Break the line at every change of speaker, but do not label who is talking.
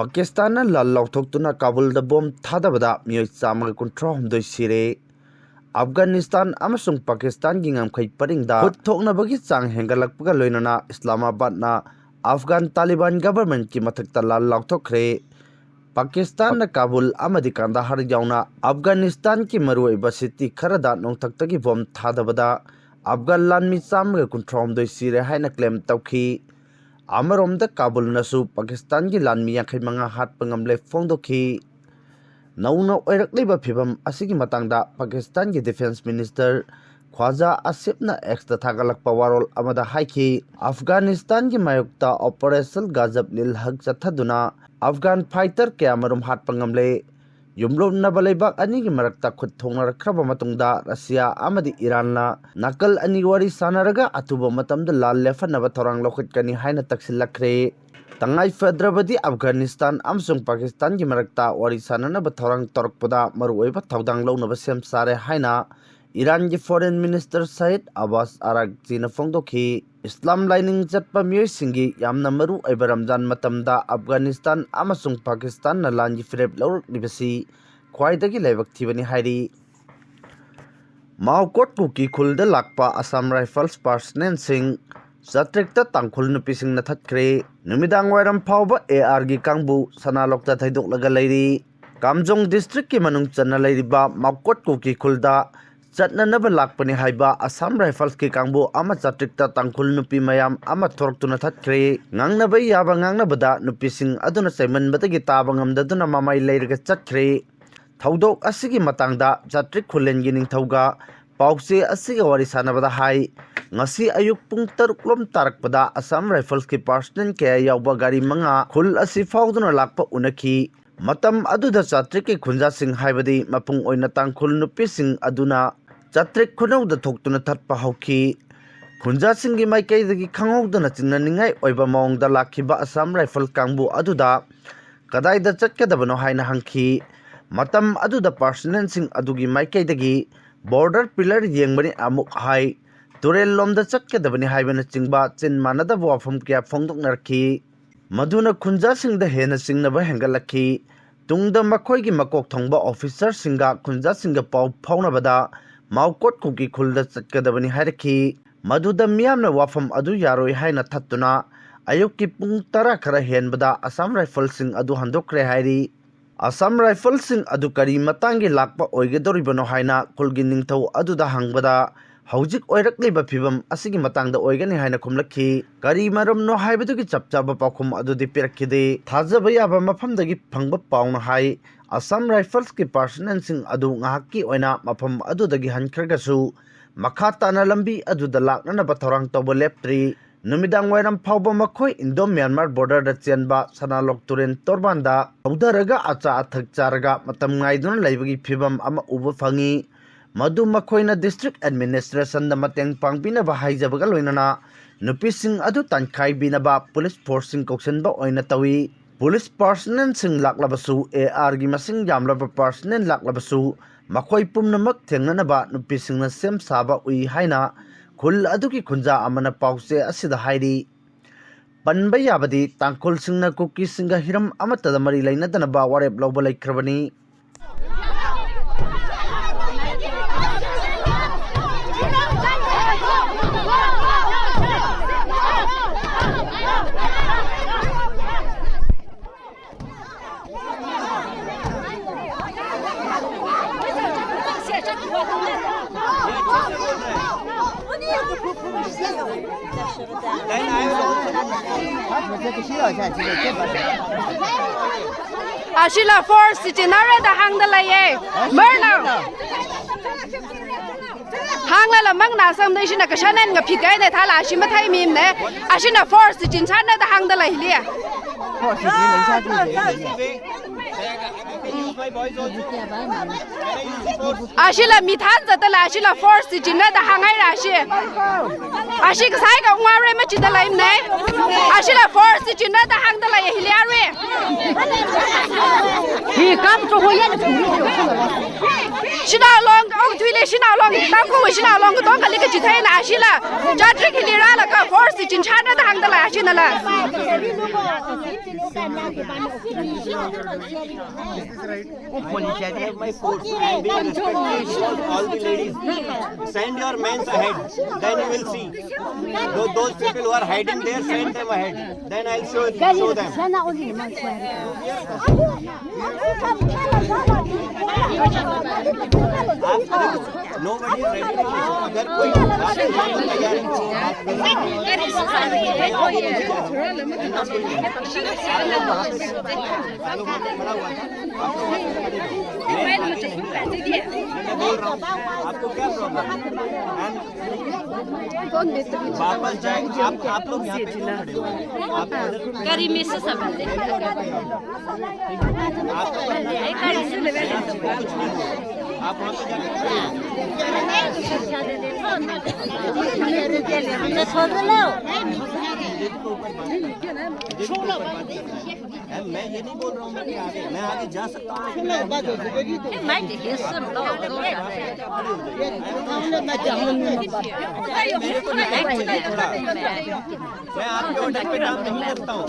पाकिस्तान लाल लौथोक्तुना Kabul Baum थादबदा मियोय चामग कुंथ्रा हमदोय सिरे अफगानिस्तान अमसुंग पाकिस्तान की ngamkhai paringda khutthoknabagi chang hengalakpaga loinana Islamabad na Afghan Taliban government ki mathakta lal lauthokre Pakistan न काबुल अमदी कंदाहार यावना अफगानिस्तान की मरुओइबा city Khardah नोंथक्तगी Baum थादबदा Afghan लानमी चामग कुंथ्रा हमदोय सिरे हाइना क्लेम तौखी अमरोमदा काबुल नसु पाकिस्तान की लानमी यांखै मंगा हातपा ngamle फोंदोखी नौना ओइरक्लिबा फिबम असिगी मतंगदा पाकिस्तान की डिफेंस मिनिस्टर ख्वाजा आसिफना एक्स थागलकपा वारोल अमदा हाइखी अफगानिस्तान की मायुक्ता ऑपरेशन गाजब लिल हक चथदुना अफगान फाइटर कयामरुम हातपा ngamle युमलोनबा लेबाक अनि की मरक्ता खुथोंगरख्रबा मतुंगदा रशिया अमदी ईरानना नकल अनि वारी सानरगा अथुबा मतमदा लाल लेफनबा थोरांग लौखटकनी हाइना तक्सिलखरे तंगाई फेद्रबदी अफगानिस्तान अमसुंग पाकिस्तान की मरक्ता वारी साननबा थोरांग तोरकपदा मरुओइबा थौदांग लौनबा सेम सारे हाइना ईरान की फॉरेन मिनिस्टर सईद अब्बास अरागचीना फोंदोखी इस्लाम लाइनिंग चटपा मियोइसिंगी यामना मरु ओइबा रमजान मतमदा अफगानिस्तान अमसुंग पाकिस्तान ना लानगी फिरेप लौरक्लिबसी ख्वाइदगी लाइबक थिबनी हाइरी माओकोट कुकी खुलदा लाकपा असम राइफल्स पर्सनेल सिंह जात्रिकता तांखुल नुपिसिंग नथत्ख्रे नुमिदांग वायरम फावबा एआर की कांगबु सनालोकता थैदोकलगा लैरी कामजोंग डिस्ट्रिक्ट की मनुंग चन्ना लैरिबा माओकोट कुकी खुलदा चटननब लाकपनी हाइबा असम राइफल्स की कांगबु अमा जात्रिकता तांखुल नुपी मयाम अमा थोरक्तुना थत्ख्रे ngangnaba yaba ngangnabada nupising aduna saimanbadagi taba ngamdaduna mamai leirga chatkhre thaudok asigi matangda jatrik khulengi ningthauga pauche asiga wari sanabada hai ngasi ayuk pung 3 lom tarakpada asam rifles ki personnel ke yawba gari manga khul asi fauduna lakpa unaki matam aduda jatrik ki khunja sing haibadi mapung oina tangkhul nupising aduna jatrik khunauda thoktuna thatpa hauki khunja singi maikai dagi khangauda chingna ningai oiba maungda lakhiba asam rifle kangbu aduda kadaida chatkadabano haina hangki matam aduda personnel sing adugi maikai dagi border pillar yengbani amuk hai turel lomda chatkadabani haibana chingba chin manada wafam kya phongdoknarki maduna khunja singda hena singnaba hengalakhi tungda makhoi gi makok thongba officer singa khunja singa pau phaunabada Maokot Kuki खुलदा चटकदबनी हाइरखी मधुदा मियामना वाफम अदु यारोय हाइना थत्तुना अयुक की पुंग 10 खरा हेनबदा असम राइफल सिंह अदु हंदोक्रे हाइरी असम राइफल सिंह अदु करी मतांगी लाकपा ओइगेदोरिबनो हाइना कुलगी निंगथौ अदुदा हंगबदा हौजिक ओइरक्लिबा फिबम असिगी मतंगदा ओइगनि हाइना खुमलखी करी मरमनो हाइबदुगी चपचाबा पाखुम अदुदि पिरखिदे थाजबा याबा मफमदगी फंगबा पाउना हाइ असम राइफल्स की पर्सनल सिंह अदु ngahaki oina mafam adudagi hankragasu makha tana lambi aduda laknana bathorang tobo leptri numidang wairam phawba makhoi indo myanmar border da chenba sanalok turen torbanda audaraga acha athak charaga matam ngaiduna laibagi phibam ama uba phangi madu makhoina district administration da mateng pangbina ba haijabaga loinana nupi sing adu tankhai binaba police force sing koksenba oina tawi police personnel सिंह लाकलबसु AR की मसिंग यामलबा personal लाकलबसु मखोई पुमनमक थेंगनबा नुपि सिंगना same साबा उइ हाइना खुल अदुकी खुंजा अमना पाउसे असिदा हाइरी पनबा याबदी तांखुल सिंगना cookie सिंगा Hiram अमतदा मरी लैनदनबा वारेप लौबा लैख्रबनी
Ashila force general da hang da laye merna hang la mang na sam dai shina ka shanen ga phikai ne thala ashima thai mim ne ashina force jin chan da hang da lai le force jin lai sa ji Ashila mithan za da la ashila force jin da hangai ra shi Ashik sai ga ngare ma chi da lai ne Ashila force jin da hang da lai hilia re 新老龙，我推的新老龙，当过为新老龙，当个那个几天拿去了，家这个里让了个force 警察那当的来去的了。
My force and being respectful to all the ladies. Send your men ahead, then you will see. Those people who are hiding there, send them ahead. Then I'll show them. Nobody is ready to listen. अगर कोई बात नहीं तैयार आपको क्या problem वापस जाए आप लोग यहाँ पे खड़े हो
Cari messa sapete?
आप वहाँ पे मैं ये नहीं बोल रहा हूँ मैं आगे जा सकता हूँ मैं आपके ऑर्डर पे काम नहीं करता हूँ